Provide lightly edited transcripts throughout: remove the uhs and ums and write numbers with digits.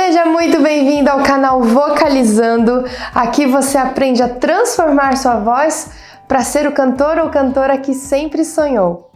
Seja muito bem-vindo ao canal Vocalizando. Aqui você aprende a transformar sua voz para ser o cantor ou cantora que sempre sonhou.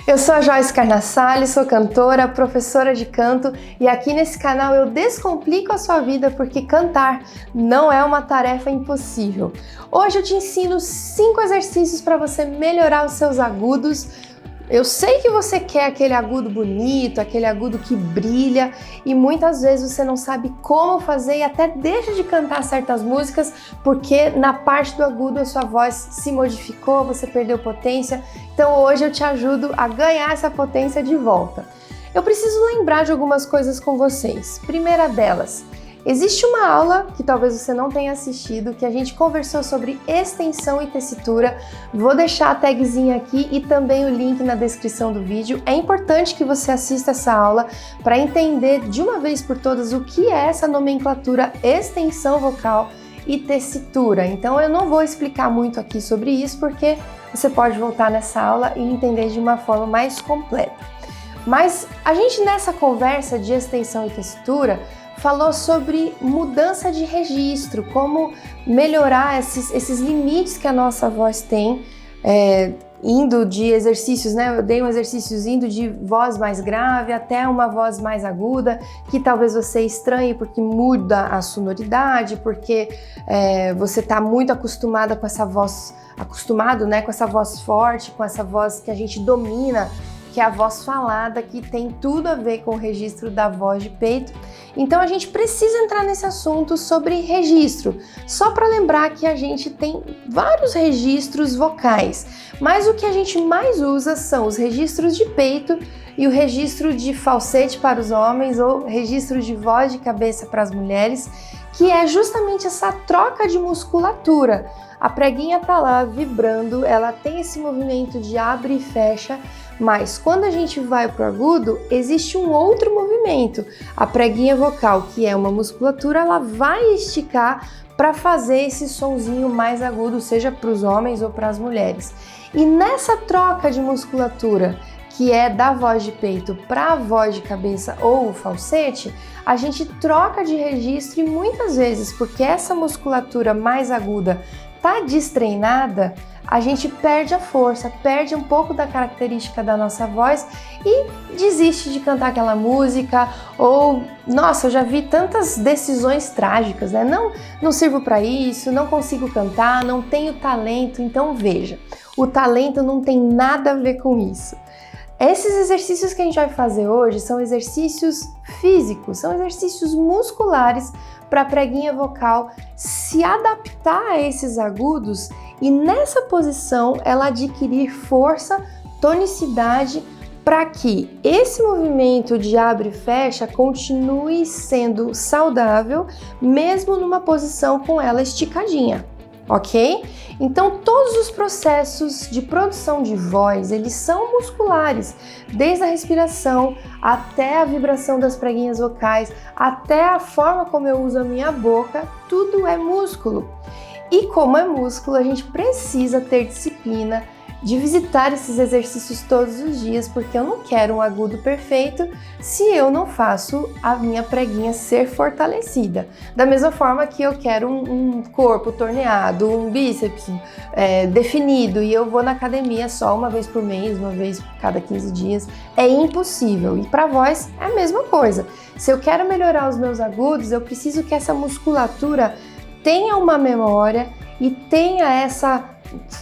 Eu sou a Joyce Carnassali, sou cantora, professora de canto e aqui nesse canal eu descomplico a sua vida porque cantar não é uma tarefa impossível. Hoje eu te ensino 5 exercícios para você melhorar os seus agudos. Eu sei que você quer aquele agudo bonito, aquele agudo que brilha e muitas vezes você não sabe como fazer e até deixa de cantar certas músicas porque na parte do agudo a sua voz se modificou, você perdeu potência. Então hoje eu te ajudo a ganhar essa potência de volta. Eu preciso lembrar de algumas coisas com vocês. Primeira delas, existe uma aula que talvez você não tenha assistido, que a gente conversou sobre extensão e tessitura. Vou deixar a tagzinha aqui e também o link na descrição do vídeo. É importante que você assista essa aula para entender de uma vez por todas o que é essa nomenclatura extensão vocal e tessitura. Então eu não vou explicar muito aqui sobre isso porque você pode voltar nessa aula e entender de uma forma mais completa. Mas a gente nessa conversa de extensão e tessitura falou sobre mudança de registro, como melhorar esses limites que a nossa voz tem, indo de exercícios, né? Eu dei um exercício indo de voz mais grave até uma voz mais aguda, que talvez você estranhe porque muda a sonoridade, porque você está muito acostumada com essa voz, né? Com essa voz forte, com essa voz que a gente domina, que é a voz falada, que tem tudo a ver com o registro da voz de peito. Então a gente precisa entrar nesse assunto sobre registro, só para lembrar que a gente tem vários registros vocais, mas o que a gente mais usa são os registros de peito e o registro de falsete para os homens ou registro de voz de cabeça para as mulheres, que é justamente essa troca de musculatura. A preguinha tá lá vibrando, ela tem esse movimento de abre e fecha, mas quando a gente vai para o agudo, existe um outro movimento. A preguinha vocal, que é uma musculatura, ela vai esticar para fazer esse sonzinho mais agudo, seja para os homens ou para as mulheres. E nessa troca de musculatura, que é da voz de peito para a voz de cabeça ou o falsete, a gente troca de registro e muitas vezes, porque essa musculatura mais aguda está destreinada, a gente perde a força, perde um pouco da característica da nossa voz e desiste de cantar aquela música ou, nossa, eu já vi tantas decisões trágicas, né? Não sirvo para isso, não consigo cantar, não tenho talento. Então veja, o talento não tem nada a ver com isso. Esses exercícios que a gente vai fazer hoje são exercícios físicos, são exercícios musculares para a preguinha vocal se adaptar a esses agudos e nessa posição ela adquirir força, tonicidade para que esse movimento de abre e fecha continue sendo saudável mesmo numa posição com ela esticadinha. Ok? Então todos os processos de produção de voz, eles são musculares, desde a respiração até a vibração das preguinhas vocais, até a forma como eu uso a minha boca, tudo é músculo. E como é músculo, a gente precisa ter disciplina de visitar esses exercícios todos os dias, porque eu não quero um agudo perfeito se eu não faço a minha preguinha ser fortalecida. Da mesma forma que eu quero um corpo torneado, um bíceps definido e eu vou na academia só uma vez por mês, uma vez cada 15 dias, é impossível. E para voz é a mesma coisa. Se eu quero melhorar os meus agudos, eu preciso que essa musculatura tenha uma memória e tenha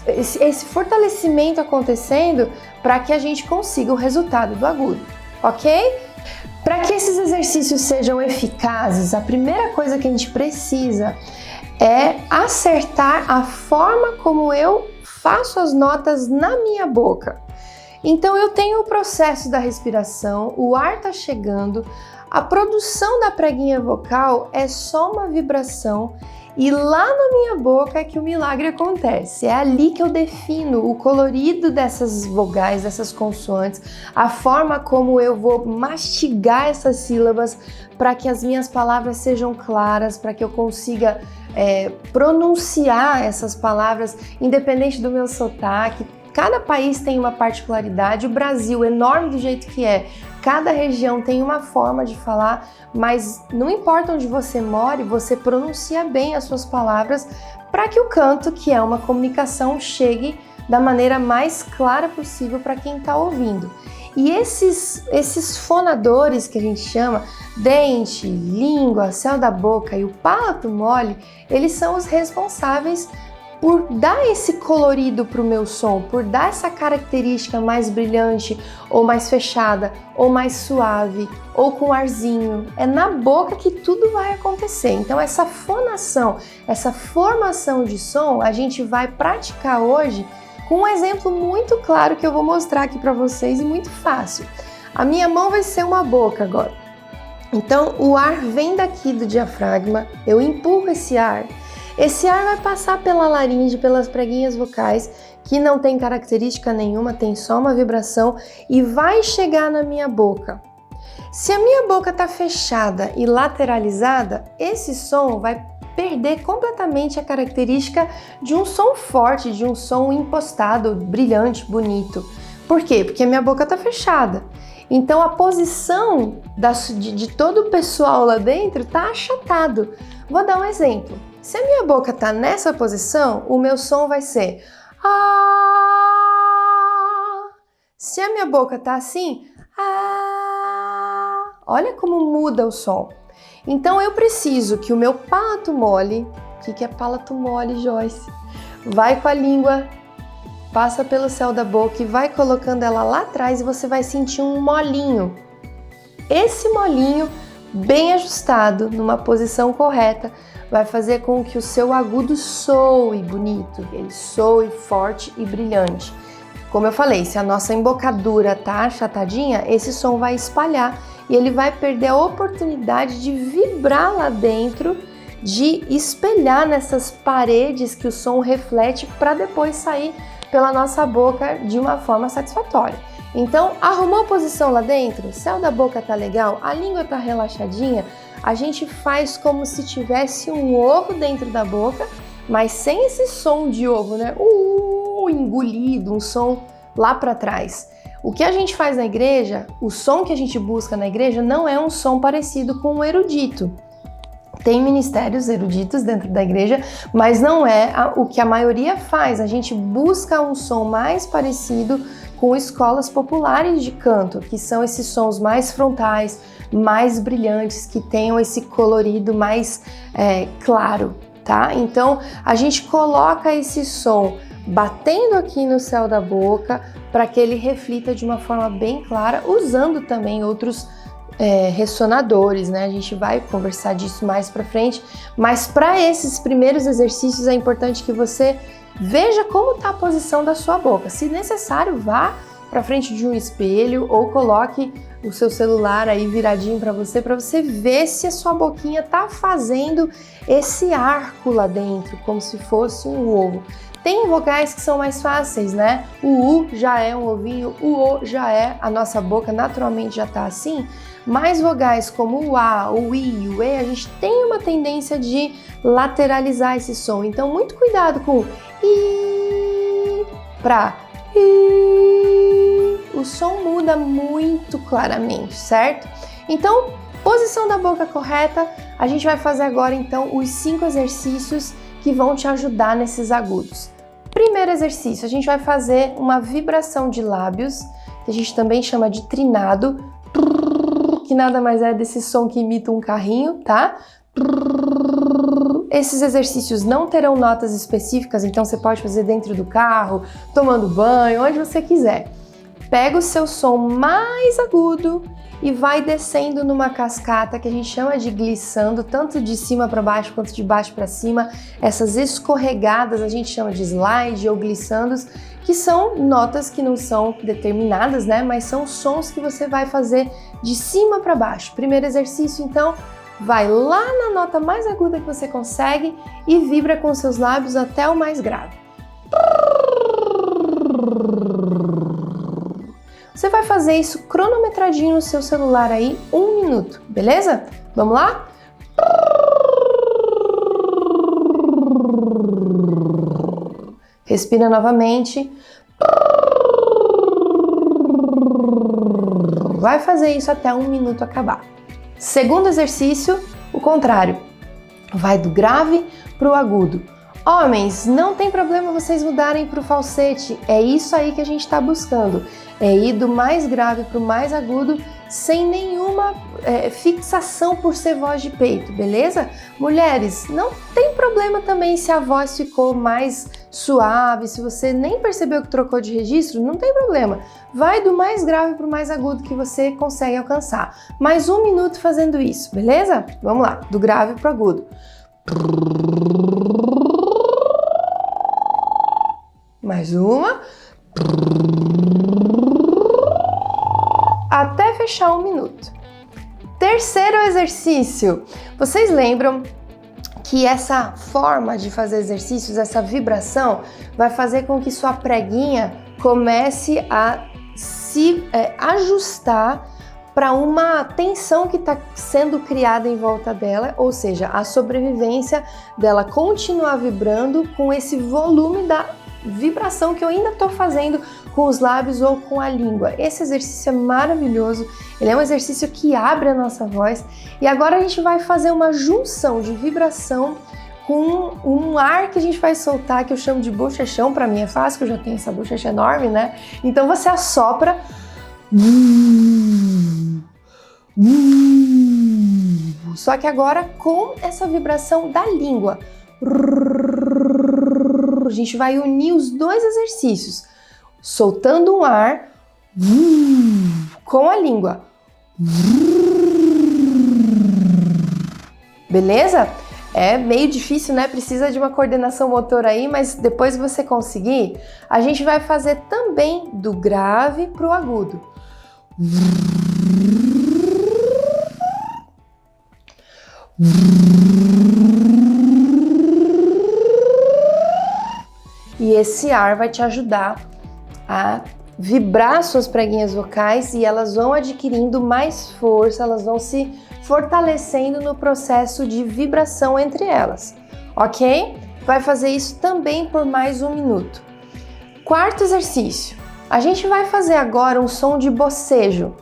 esse fortalecimento acontecendo para que a gente consiga o resultado do agudo, ok? Para que esses exercícios sejam eficazes, a primeira coisa que a gente precisa é acertar a forma como eu faço as notas na minha boca. Então eu tenho o processo da respiração, o ar está chegando, a produção da preguinha vocal é só uma vibração. E lá na minha boca é que o milagre acontece. É ali que eu defino o colorido dessas vogais, dessas consoantes, a forma como eu vou mastigar essas sílabas para que as minhas palavras sejam claras, para que eu consiga pronunciar essas palavras, independente do meu sotaque. Cada país tem uma particularidade, o Brasil, enorme do jeito que é, cada região tem uma forma de falar, mas não importa onde você more, você pronuncia bem as suas palavras para que o canto, que é uma comunicação, chegue da maneira mais clara possível para quem está ouvindo. E esses fonadores que a gente chama, dente, língua, céu da boca e o palato mole, eles são os responsáveis por dar esse colorido para o meu som, por dar essa característica mais brilhante, ou mais fechada, ou mais suave, ou com arzinho. É na boca que tudo vai acontecer. Então essa fonação, essa formação de som, a gente vai praticar hoje com um exemplo muito claro que eu vou mostrar aqui para vocês e muito fácil. A minha mão vai ser uma boca agora. Então o ar vem daqui do diafragma, eu empurro esse ar vai passar pela laringe, pelas preguinhas vocais, que não tem característica nenhuma, tem só uma vibração, e vai chegar na minha boca. Se a minha boca está fechada e lateralizada, esse som vai perder completamente a característica de um som forte, de um som impostado, brilhante, bonito. Por quê? Porque a minha boca está fechada. Então a posição de todo o pessoal lá dentro está achatado. Vou dar um exemplo. Se a minha boca está nessa posição, o meu som vai ser ah. Se a minha boca está assim, ah. Olha como muda o som. Então eu preciso que o meu palato mole, o que é palato mole, Joyce? Vai com a língua, passa pelo céu da boca e vai colocando ela lá atrás e você vai sentir um molinho. Esse molinho, bem ajustado, numa posição correta, vai fazer com que o seu agudo soe bonito, ele soe forte e brilhante. Como eu falei, se a nossa embocadura tá achatadinha, esse som vai espalhar e ele vai perder a oportunidade de vibrar lá dentro, de espelhar nessas paredes que o som reflete para depois sair pela nossa boca de uma forma satisfatória. Então, arrumou a posição lá dentro? O céu da boca tá legal? A língua tá relaxadinha? A gente faz como se tivesse um ovo dentro da boca, mas sem esse som de ovo, né? Engolido, um som lá para trás. O que a gente faz na igreja, o som que a gente busca na igreja não é um som parecido com o erudito. Tem ministérios eruditos dentro da igreja, mas não é o que a maioria faz. A gente busca um som mais parecido com escolas populares de canto, que são esses sons mais frontais, mais brilhantes, que tenham esse colorido mais claro, tá? Então a gente coloca esse som batendo aqui no céu da boca para que ele reflita de uma forma bem clara, usando também outros ressonadores, né? A gente vai conversar disso mais para frente, mas para esses primeiros exercícios é importante que você veja como está a posição da sua boca. Se necessário, vá para frente de um espelho ou coloque o seu celular aí viradinho para você ver se a sua boquinha tá fazendo esse arco lá dentro, como se fosse um ovo. Tem vogais que são mais fáceis, né? O U já é um ovinho, o O já é, a nossa boca naturalmente já tá assim, mas vogais como o A, o I, o E, a gente tem uma tendência de lateralizar esse som. Então, muito cuidado com I para I. O som muda muito claramente, certo? Então, posição da boca correta, a gente vai fazer agora então os 5 exercícios que vão te ajudar nesses agudos. Primeiro exercício, a gente vai fazer uma vibração de lábios, que a gente também chama de trinado, que nada mais é desse som que imita um carrinho, tá? Esses exercícios não terão notas específicas, então você pode fazer dentro do carro, tomando banho, onde você quiser. Pega o seu som mais agudo e vai descendo numa cascata que a gente chama de glissando, tanto de cima para baixo quanto de baixo para cima. Essas escorregadas a gente chama de slide ou glissandos, que são notas que não são determinadas, né? Mas são sons que você vai fazer de cima para baixo. Primeiro exercício, então, vai lá na nota mais aguda que você consegue e vibra com seus lábios até o mais grave. Você vai fazer isso cronometradinho no seu celular aí, 1 minuto, beleza? Vamos lá? Respira novamente. Vai fazer isso até 1 minuto acabar. Segundo exercício, o contrário. Vai do grave para o agudo. Homens, não tem problema vocês mudarem para o falsete. É isso aí que a gente está buscando. É ir do mais grave para o mais agudo sem nenhuma fixação por ser voz de peito, beleza? Mulheres, não tem problema também se a voz ficou mais suave, se você nem percebeu que trocou de registro, não tem problema. Vai do mais grave para o mais agudo que você consegue alcançar. Mais 1 minuto fazendo isso, beleza? Vamos lá, do grave para o agudo. Mais uma. Até fechar 1 minuto. Terceiro exercício. Vocês lembram que essa forma de fazer exercícios, essa vibração, vai fazer com que sua preguinha comece a se ajustar para uma tensão que está sendo criada em volta dela, ou seja, a sobrevivência dela continuar vibrando com esse volume da vibração que eu ainda estou fazendo com os lábios ou com a língua. Esse exercício é maravilhoso, ele é um exercício que abre a nossa voz e agora a gente vai fazer uma junção de vibração com um ar que a gente vai soltar, que eu chamo de bochechão. Para mim é fácil, que eu já tenho essa bochecha enorme, né? Então você assopra só que agora com essa vibração da língua. A gente vai unir os dois exercícios, soltando um ar com a língua. Beleza? É meio difícil, né? Precisa de uma coordenação motora aí, mas depois que você conseguir, a gente vai fazer também do grave para o agudo. E esse ar vai te ajudar a vibrar suas preguinhas vocais e elas vão adquirindo mais força, elas vão se fortalecendo no processo de vibração entre elas, ok? Vai fazer isso também por mais 1 minuto. Quarto exercício. A gente vai fazer agora um som de bocejo.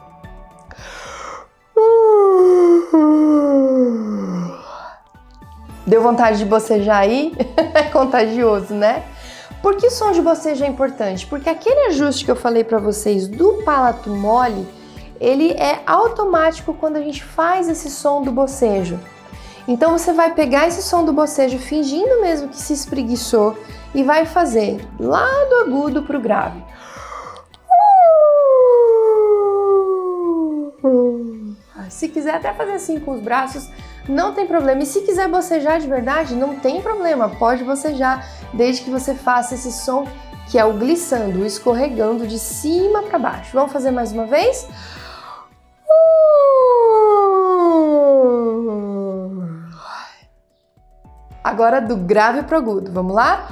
Deu vontade de bocejar aí? É contagioso, né? Por que o som de bocejo é importante? Porque aquele ajuste que eu falei para vocês do palato mole, ele é automático quando a gente faz esse som do bocejo. Então você vai pegar esse som do bocejo fingindo mesmo que se espreguiçou e vai fazer lá do agudo para o grave. Se quiser até fazer assim com os braços, não tem problema. E se quiser bocejar de verdade, não tem problema, pode bocejar, desde que você faça esse som que é o glissando, o escorregando de cima para baixo. Vamos fazer mais uma vez? Agora do grave para o agudo, vamos lá?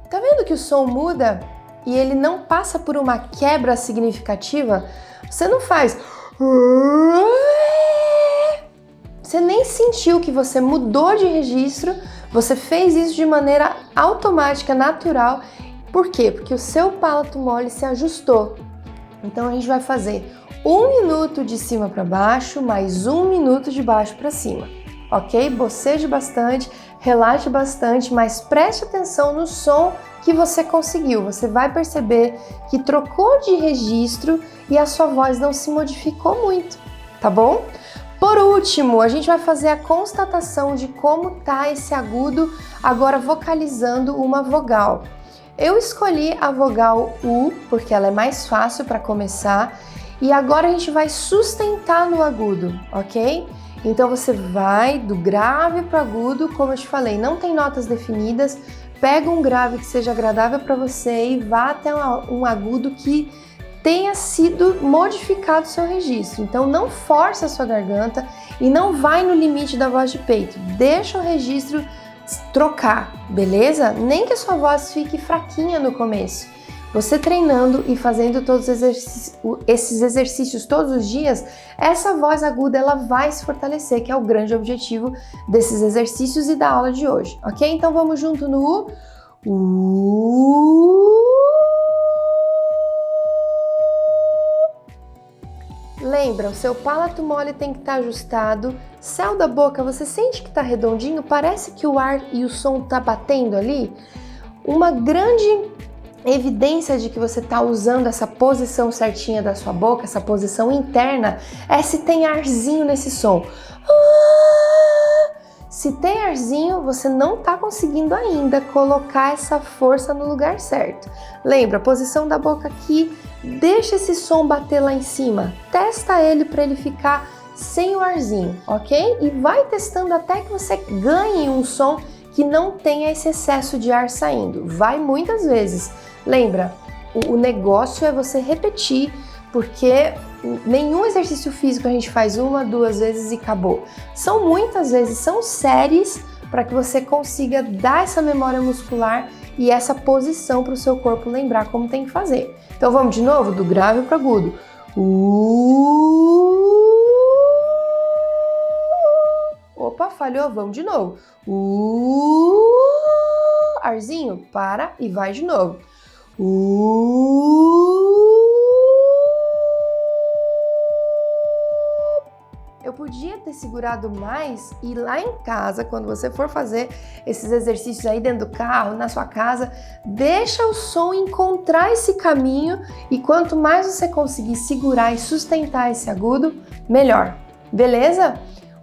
Tá vendo que o som muda e ele não passa por uma quebra significativa? Você não faz... Você nem sentiu que você mudou de registro, você fez isso de maneira automática, natural. Por quê? Porque o seu palato mole se ajustou. Então a gente vai fazer 1 minuto de cima para baixo, mais 1 minuto de baixo para cima, ok? Boceje bastante, relaxe bastante, mas preste atenção no som que você conseguiu. Você vai perceber que trocou de registro e a sua voz não se modificou muito, tá bom? Por último, a gente vai fazer a constatação de como tá esse agudo agora vocalizando uma vogal. Eu escolhi a vogal U porque ela é mais fácil para começar e agora a gente vai sustentar no agudo, ok? Então você vai do grave para o agudo, como eu te falei, não tem notas definidas, pega um grave que seja agradável para você e vá até um agudo que tenha sido modificado o seu registro. Então não força a sua garganta e não vai no limite da voz de peito. Deixa o registro trocar, beleza? Nem que a sua voz fique fraquinha no começo. Você treinando e fazendo todos esses exercícios todos os dias, essa voz aguda ela vai se fortalecer, que é o grande objetivo desses exercícios e da aula de hoje, ok? Então vamos junto no Lembra, o seu palato mole tem que estar ajustado. Céu da boca, você sente que está redondinho? Parece que o ar e o som tá batendo ali? Uma grande evidência de que você está usando essa posição certinha da sua boca, essa posição interna, é se tem arzinho nesse som. Se tem arzinho, você não está conseguindo ainda colocar essa força no lugar certo. Lembra, a posição da boca aqui, deixa esse som bater lá em cima. Testa ele para ele ficar sem o arzinho, ok? E vai testando até que você ganhe um som que não tenha esse excesso de ar saindo. Vai muitas vezes. Lembra, o negócio é você repetir, porque nenhum exercício físico a gente faz 1, 2 vezes e acabou. São muitas vezes, são séries para que você consiga dar essa memória muscular e essa posição para o seu corpo lembrar como tem que fazer. Então vamos de novo, do grave para o agudo. Opa, falhou, vamos de novo. Arzinho, para e vai de novo. Eu podia ter segurado mais e lá em casa, quando você for fazer esses exercícios aí dentro do carro, na sua casa, deixa o som encontrar esse caminho e quanto mais você conseguir segurar e sustentar esse agudo, melhor. Beleza?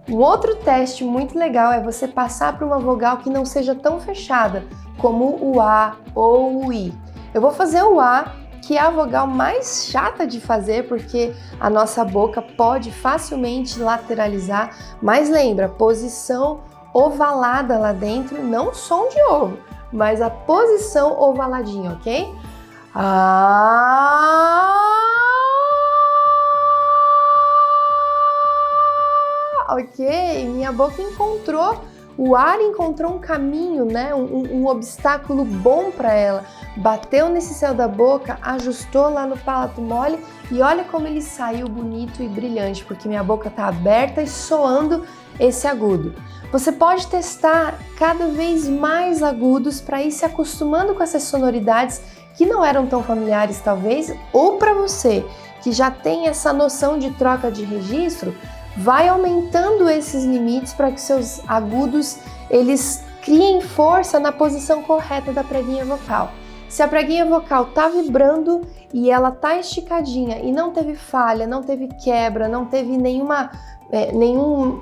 Um outro teste muito legal é você passar para uma vogal que não seja tão fechada, como o A ou o I. Eu vou fazer o A, que é a vogal mais chata de fazer, porque a nossa boca pode facilmente lateralizar, mas lembra, posição ovalada lá dentro, não som de ovo, mas a posição ovaladinha, ok? Ok, minha boca encontrou, o ar encontrou um caminho, né? Um obstáculo bom para ela. Bateu nesse céu da boca, ajustou lá no palato mole e olha como ele saiu bonito e brilhante, porque minha boca está aberta e soando esse agudo. Você pode testar cada vez mais agudos para ir se acostumando com essas sonoridades que não eram tão familiares talvez, ou para você que já tem essa noção de troca de registro, vai aumentando esses limites para que seus agudos eles criem força na posição correta da preguinha vocal. Se a preguinha vocal está vibrando e ela está esticadinha e não teve falha, não teve quebra, não teve nenhuma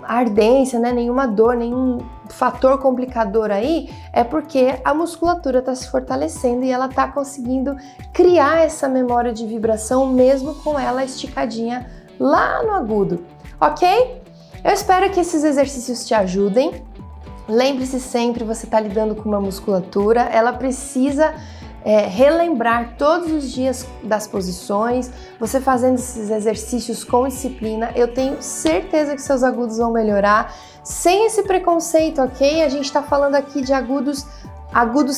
ardência, né, nenhuma dor, nenhum fator complicador aí, é porque a musculatura está se fortalecendo e ela está conseguindo criar essa memória de vibração mesmo com ela esticadinha lá no agudo. Ok? Eu espero que esses exercícios te ajudem. Lembre-se sempre, você está lidando com uma musculatura, ela precisa relembrar todos os dias das posições. Você fazendo esses exercícios com disciplina, eu tenho certeza que seus agudos vão melhorar, sem esse preconceito, ok? A gente está falando aqui de agudos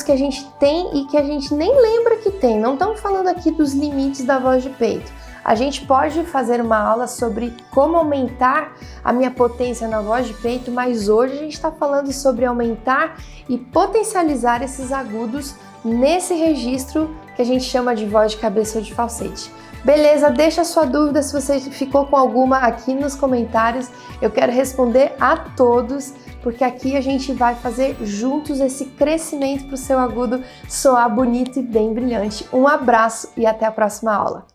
que a gente tem e que a gente nem lembra que tem. Não estamos falando aqui dos limites da voz de peito. A gente pode fazer uma aula sobre como aumentar a minha potência na voz de peito, mas hoje a gente está falando sobre aumentar e potencializar esses agudos nesse registro que a gente chama de voz de cabeça ou de falsete. Beleza? Deixa a sua dúvida se você ficou com alguma aqui nos comentários. Eu quero responder a todos, porque aqui a gente vai fazer juntos esse crescimento para o seu agudo soar bonito e bem brilhante. Um abraço e até a próxima aula!